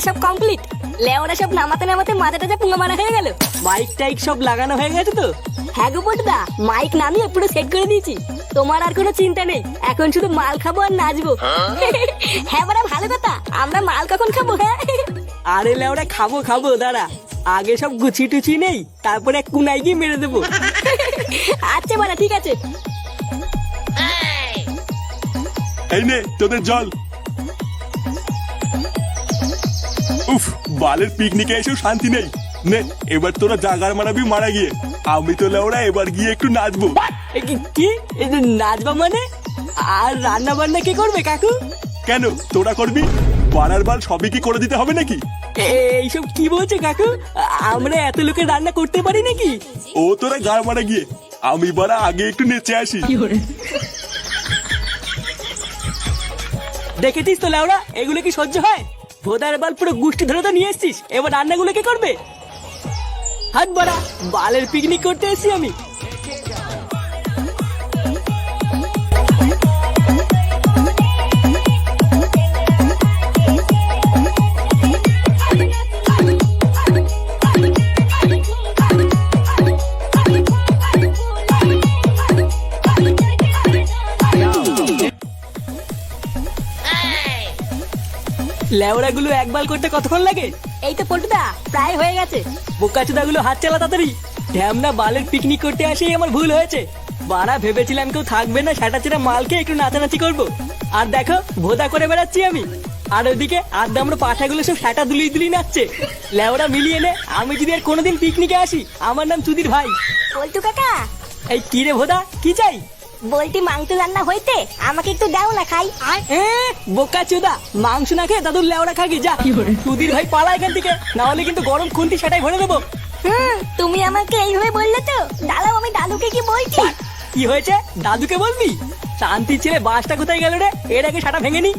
সব কমপ্লিট। লেওরা সব নামাতে নামাতে মাথাটা পুঙ্গা মারা হয়ে গেল। মাইক টাইক সব লাগানো হয়ে গেছে তো? হ্যাঁ গো পটুদা, মাইক নামিয়ে পুরো সেট করে দিয়েছি। তোমার আর কোনো চিন্তা নেই, এখন শুধু মাল খাবো আর নাচবো। হ্যাঁ বাড়া, ভালো কথা। আমরা মাল কখন খাবো? হ্যাঁ আরে লেওরা খাবো খাবো, দাঁড়া আগে সব গুছি টুচি নেই, তারপরে কুনাই গিয়ে মেরে দেবো। আচ্ছা বাড়া, ঠিক আছে। এই নে তোদের জল। উফ, বালের পিকনিকে এসেও শান্তি নেই। নে এবার তোরা জাগার মারাবি মারা গিয়ে, আমি তো লেওরা এবার গিয়ে একটু নাচবো। কি এই যে নাচবা মানে? আর রান্না বান্না কে করবে কাকু? কেন তোরা করবি? বানার বাল সবই কি করে দিতে হবে নাকি? এইসব কি বলছে কাকু? আমরা এত লোকের রান্না করতে পারি নাকি? ও তোরা গাড় মারা গিয়ে, আমি বারা আগে একটু নেচে আসি। দেখেছিস তো লেওরা, এগুলো কি সহ্য হয়? ভোদার বাল পুরো গুষ্টি ধরে তো নিয়ে এসছিস, এবার রান্নাগুলো কে করবে? হাত বাড়া, বালের পিকনিক করতে এসছি আমি। লেওড়া গুলো একবার করতে কতক্ষণ লাগে? এই তো পটুদা, প্রায় হয়ে গেছে। বোকাচোদা গুলো হাত চালা তাড়াতাড়ি। ঢ্যামনা বালের পিকনিক করতে আসেই আমার ভুল হয়েছে। বাড়া ভেবেছিলাম কেউ থাকবে না, সেটা মালকে একটু নাচানাচি করবো, আর দেখো ভোদা করে বেড়াচ্ছি আমি। আর ওইদিকে আড্ডা আমরা পাঠাগুলো সব সেটা দুলি দুলি নাচছে। লেওড়া মিলিয়ে নে, আমি যদি আর কোনোদিন পিকনিকে আসি, আমার নাম চুদির ভাই। পল্টু কাকা, এই কি রে ভোদা, কি চাই? বলতি মাংস রান্না হইতে, আমাকে একটু দাও না খাই। বোকাচোদা, মাংস না খেয়ে দাদুর লেওড়া খাগি যা। চুদির ভাই পালা এখান থেকে, না হলে কিন্তু গরম খুন্তি সেটাই ভরে দেবো। তুমি আমাকে এইভাবে বললে তো, দাঁড়াও আমি দাদুকে কি বলছি। কি হয়েছে, দাদুকে বলবি? শান্তি ছেলে বাসটা কোথায় গেল রে? এর আগে সাটা ভেঙে নি।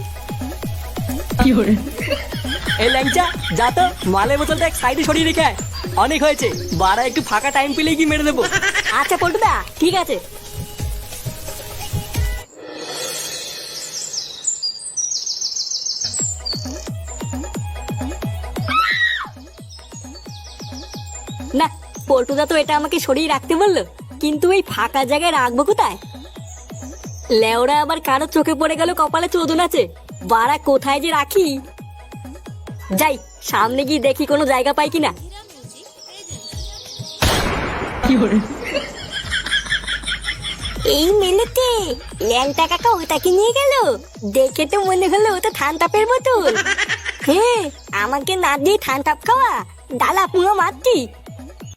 এই ল্যাংচা, যা তো মালের বোতলটা এক সাইডে সরিয়ে রেখে আয়। অনেক হয়েছে, বাড়া একটু ফাঁকা টাইম পেলে কি মেরে দেবো। আচ্ছা পল্টুদা, ঠিক আছে। না, পল্টুদা তো এটা আমাকে সরিয়ে রাখতে বললো, কিন্তু এই ফাঁকা জায়গায় রাখবো কোথায়? লেওরা আবার কারো চোখে পড়ে গেল কপালে চোদন আছে। বাড়া কোথায় যে রাখি? যাই সামনে গিয়ে দেখি কোনো জায়গা পাই কিনা। এই মেলেতে ল্যাংটা কাকা ওটাকে নিয়ে গেল। দেখে তো মনে হলো ওটা ঠান্ডাপের বোতল। হ্যাঁ, আমাকে না দিয়ে ঠান্ডাপ খাওয়া, ডালা পুরো মারছি।